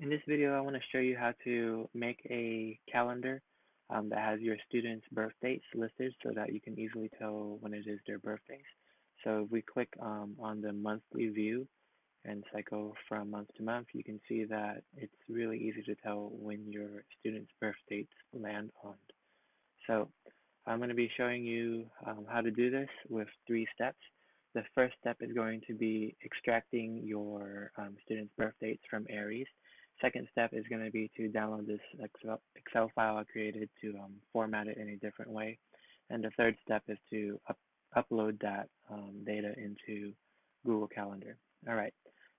In this video, I want to show you how to make a calendar that has your students' birth dates listed so that you can easily tell when it is their birthdays. So if we click on the monthly view and cycle from month to month, you can see that it's really easy to tell when your students' birth dates land on. So I'm going to be showing you how to do this with 3 steps. The first step is going to be extracting your students' birth dates from Aeries. Second step is going to be to download this Excel file I created to format it in a different way. And the third step is to upload that data into Google Calendar. All right,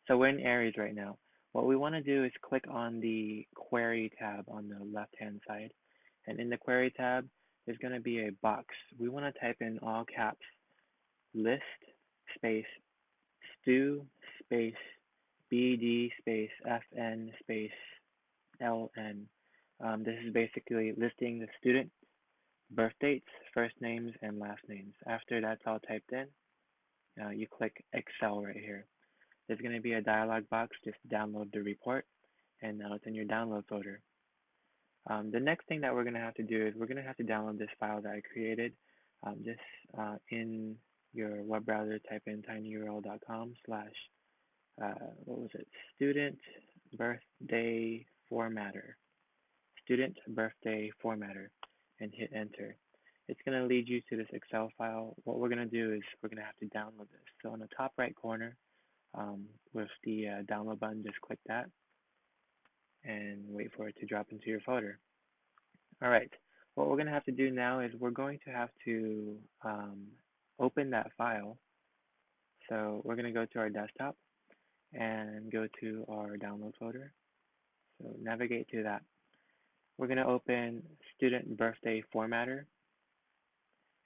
so we're in Aeries right now. What we want to do is click on the Query tab on the left-hand side. And in the Query tab, there's going to be a box. We want to type in all caps, list space stu space bd space fn space ln. This is basically listing the student birth dates, first names, and last names. After that's all typed in, you click Excel right here. There's going to be a dialog box. Just download the report, and now it's in your download folder. The next thing that we're going to have to do is we're going to have to download this file that I created. Just in your web browser, type in tinyurl.com slash, what was it, student birthday formatter, student birthday formatter, and hit enter. It's going to lead you to this Excel file. What we're going to do is we're going to have to download this. So on the top right corner, with the download button, just click that and wait for it to drop into your folder. All right, what we're going to have to do now is we're going to have to open that file. So we're going to go to our desktop and go to our download folder. So navigate to that. We're going to open Student Birthday Formatter,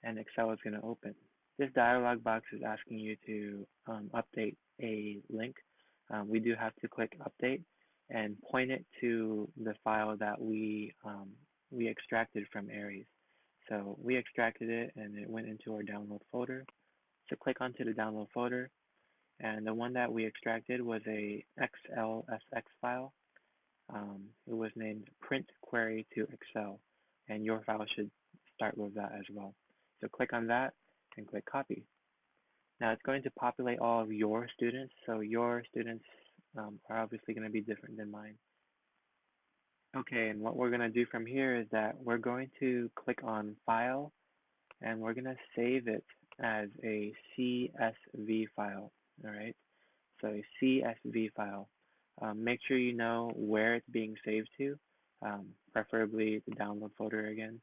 and Excel is going to open. This dialog box is asking you to update a link. We do have to click Update and point it to the file that we extracted from Aeries. So we extracted it and it went into our download folder. So click onto the download folder, and the one that we extracted was a XLSX file. It was named Print Query to Excel, and your file should start with that as well. So click on that and click Copy. Now it's going to populate all of your students, so your students are obviously going to be different than mine. Okay, and what we're going to do from here is that we're going to click on File, and we're going to save it as a CSV file. All right, so a CSV file. Make sure you know where it's being saved to, preferably the download folder again.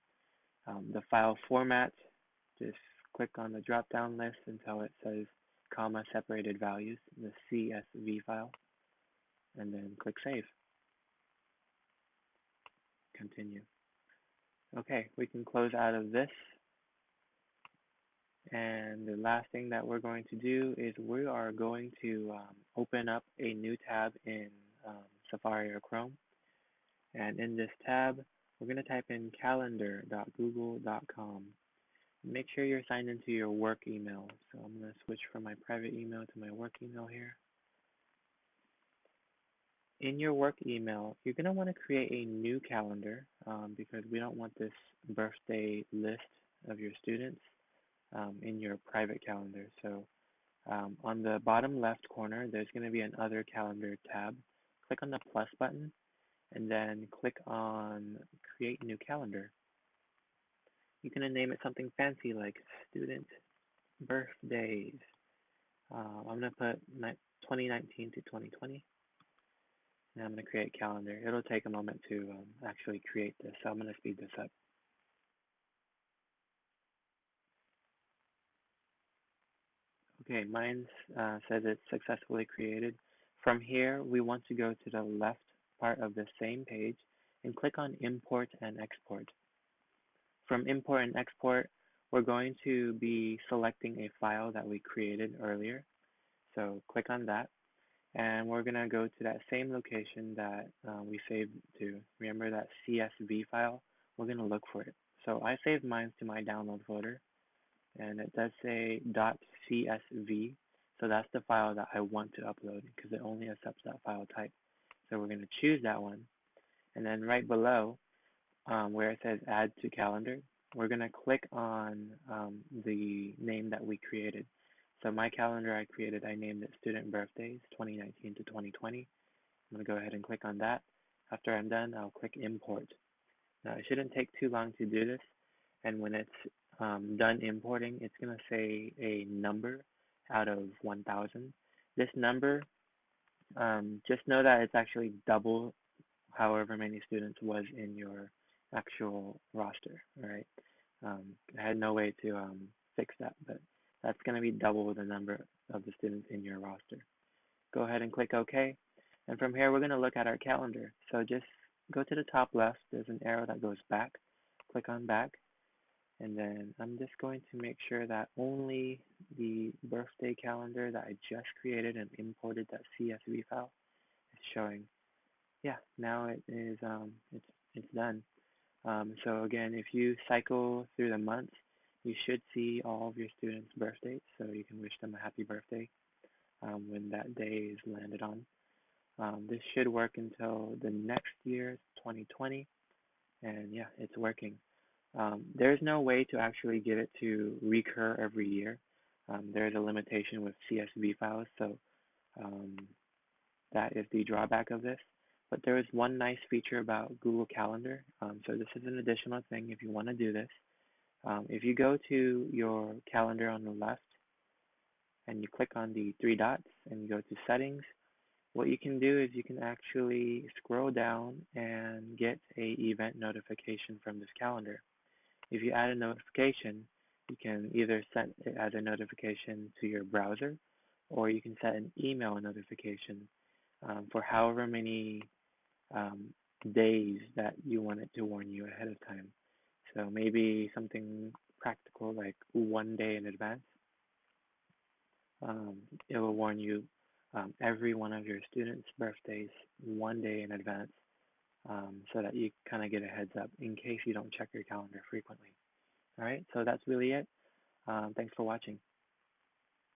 The file format, just click on the drop-down list until it says comma separated values, the CSV file, and then click Save. Continue. Okay, we can close out of this. And the last thing that we're going to do is we are going to open up a new tab in Safari or Chrome. And in this tab, we're going to type in calendar.google.com. Make sure you're signed into your work email. So I'm going to switch from my private email to my work email here. In your work email, you're going to want to create a new calendar because we don't want this birthday list of your students in your private calendar. So on the bottom left corner, there's going to be an Other Calendar tab. Click on the plus button and then click on Create New Calendar. You can name it something fancy like Student Birthdays. I'm going to put 2019 to 2020. And I'm going to create calendar. It'll take a moment to actually create this, so I'm going to speed this up. Okay, mine says it's successfully created. From here, we want to go to the left part of the same page and click on Import and Export. From Import and Export, we're going to be selecting a file that we created earlier. So click on that, and we're going to go to that same location that we saved to. Remember that CSV file? We're going to look for it. So I saved mine to my download folder, and it does say .csv, so that's the file that I want to upload because it only accepts that file type. So we're going to choose that one. And then right below, where it says add to calendar, we're going to click on the name that we created. So my calendar I created, I named it Student Birthdays 2019 to 2020. I'm going to go ahead and click on that. After I'm done, I'll click import. Now it shouldn't take too long to do this. And when it's done importing, it's going to say a number out of 1,000. This number, just know that it's actually double however many students was in your actual roster, all right? I had no way to fix that, but that's going to be double the number of the students in your roster. Go ahead and click OK. And from here, we're going to look at our calendar. So just go to the top left. There's an arrow that goes back. Click on back. And then I'm just going to make sure that only the birthday calendar that I just created and imported that CSV file is showing. Yeah, now it is it's done. So again, if you cycle through the months, you should see all of your students' birthdays, so you can wish them a happy birthday when that day is landed on. This should work until the next year, 2020, and yeah, it's working. There's no way to actually get it to recur every year. There's a limitation with CSV files, so um, that is the drawback of this. But there is one nice feature about Google Calendar. So this is an additional thing if you want to do this. If you go to your calendar on the left and you click on the three dots and you go to settings, what you can do is you can actually scroll down and get a event notification from this calendar. If you add a notification, you can either send it as a notification to your browser, or you can set an email notification for however many um, days that you want it to warn you ahead of time. So maybe something practical like one day in advance. Um, it will warn you every one of your students' birthdays one day in advance so that you kind of get a heads up in case you don't check your calendar frequently. All right, so that's really it. Thanks for watching.